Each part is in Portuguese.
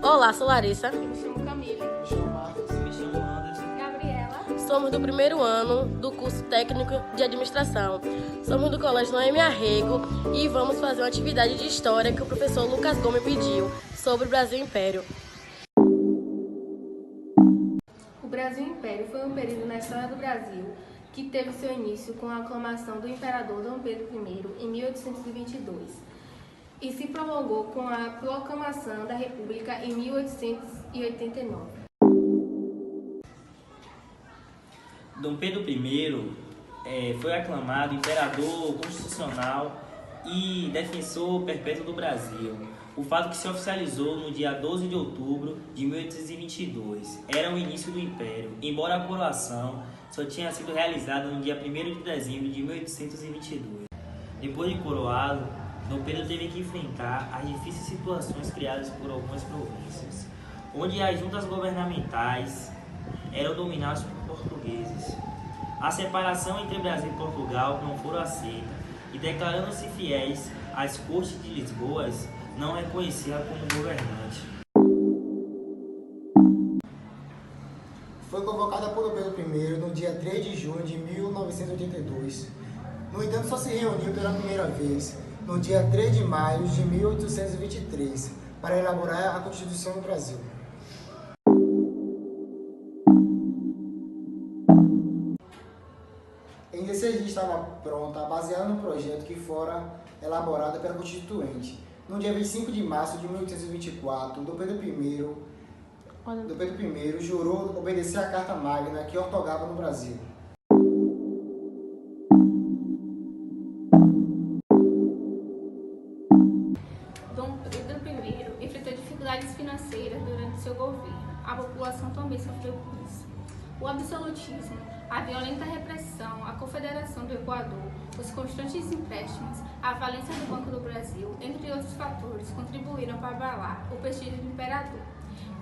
Olá, sou Larissa. Eu me chamo Camille. Me chamo Marcos. Me chamo Anderson. Gabriela. Somos do primeiro ano do curso técnico de administração. Somos do Colégio Noemi Arrego e vamos fazer uma atividade de história que o professor Lucas Gomes pediu sobre o Brasil Império. O Brasil Império foi um período na história do Brasil que teve seu início com a aclamação do imperador Dom Pedro I em 1822 e se prolongou com a proclamação da República em 1889. Dom Pedro I foi aclamado imperador constitucional e defensor perpétuo do Brasil. O fato que se oficializou no dia 12 de outubro de 1822 era o início do Império, embora a coroação só tinha sido realizada no dia 1º de dezembro de 1822. Depois de coroado, Dom Pedro teve que enfrentar as difíceis situações criadas por algumas províncias, onde as juntas governamentais eram dominadas por portugueses. A separação entre Brasil e Portugal não foram aceitas e, declarando-se fiéis às cortes de Lisboa, não reconhecia como governante. Foi convocada por Dom Pedro I no dia 3 de junho de 1982. No entanto, só se reuniu pela primeira vez no dia 3 de maio de 1823 para elaborar a Constituição do Brasil. Em 16 dias estava pronta, baseada no projeto que fora elaborado pela Constituinte. No dia 25 de março de 1824, Dom Pedro I jurou obedecer à Carta Magna que ortogava no Brasil. Dom Pedro I enfrentou dificuldades financeiras durante seu governo. A população também sofreu com isso. O absolutismo, a violenta repressão, a Confederação do Equador, os constantes empréstimos, a falência do Banco do Brasil, entre outros fatores, contribuíram para abalar o prestígio do imperador.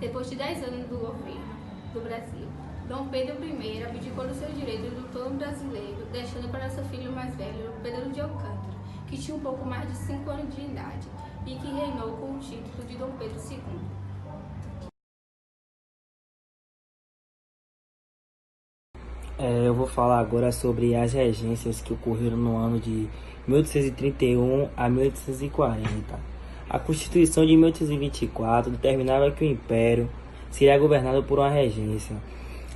Depois de 10 anos do governo do Brasil, Dom Pedro I abdicou do seu direito do trono brasileiro, deixando para seu filho mais velho, Pedro de Alcântara, que tinha um pouco mais de 5 anos de idade e que reinou com o título de Dom Pedro II. Eu vou falar agora sobre as regências que ocorreram no ano de 1831 a 1840. A Constituição de 1824 determinava que o Império seria governado por uma regência.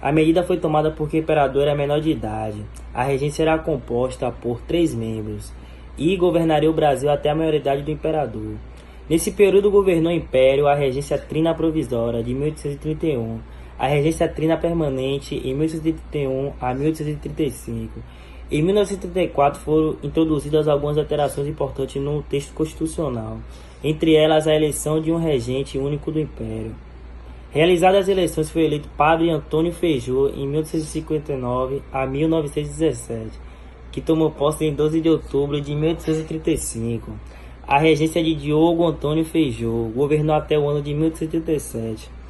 A medida foi tomada porque o imperador era menor de idade. A regência era composta por 3 membros e governaria o Brasil até a maioridade do imperador. Nesse período governou o Império a regência trina provisória de 1831, a regência trina permanente em 1831 a 1835. Em 1934 foram introduzidas algumas alterações importantes no texto constitucional, entre elas a eleição de um regente único do Império. Realizadas as eleições, foi eleito Padre Antônio Feijó em 1859 a 1917, que tomou posse em 12 de outubro de 1835. A regência de Diogo Antônio Feijó governou até o ano de 1837,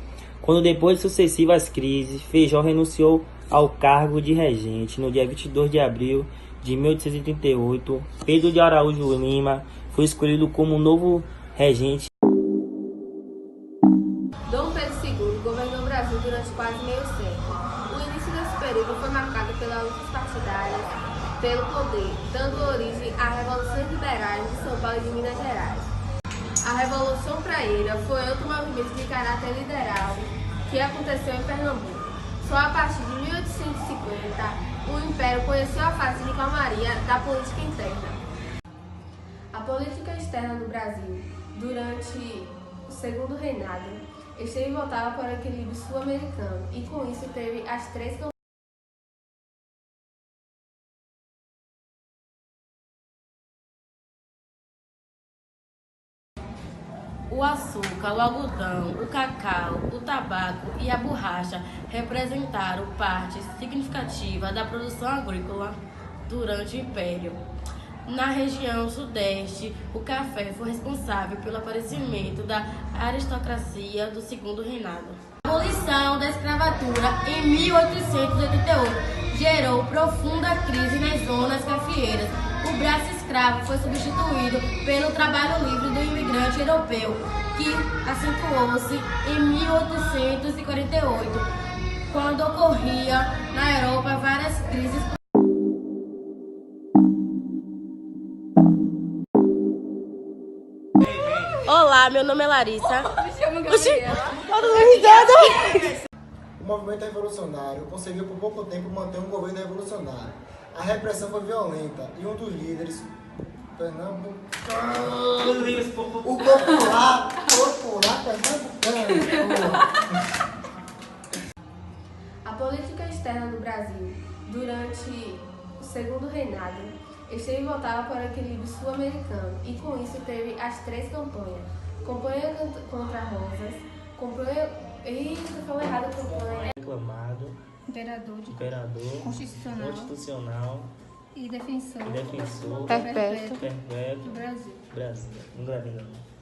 quando, depois de sucessivas crises, Feijó renunciou ao cargo de regente. No dia 22 de abril de 1838, Pedro de Araújo Lima foi escolhido como novo regente. Dom Pedro II governou o Brasil durante quase meio século. O início desse período foi marcado pelas lutas partidárias pelo poder, dando origem às revoluções liberais de São Paulo e de Minas Gerais. A Revolução Praieira foi outro movimento de caráter liberal que aconteceu em Pernambuco. Só a partir de 1850, o Império conheceu a fase de calmaria da política interna. A política externa do Brasil, durante o Segundo Reinado, esteve voltada para o equilíbrio sul-americano e, com isso, teve as 3 O açúcar, o algodão, o cacau, o tabaco e a borracha representaram parte significativa da produção agrícola durante o Império. Na região sudeste, o café foi responsável pelo aparecimento da aristocracia do Segundo Reinado. A abolição da escravatura em 1888 gerou profunda crise nas zonas cafeeiras. O braço escravo foi substituído pelo trabalho livre do imigrante europeu, que que acentuou-se em 1848, quando ocorria na Europa várias crises. Olá, meu nome é Larissa. Me chamo Gabriela. O movimento revolucionário conseguiu por pouco tempo manter um governo revolucionário. A repressão foi violenta e um dos líderes, pernambucano, o popular pernambucano. A política externa do Brasil, durante o segundo reinado, esteve voltada para o equilíbrio sul-americano e com isso teve as três campanhas. Campanha contra Rosas, campanha... Eita, falei errado a campanha. Reclamado, Imperador constitucional e defensor e defensor Perpétuo. perpétuo do Brasil. Brasil. Não grave não.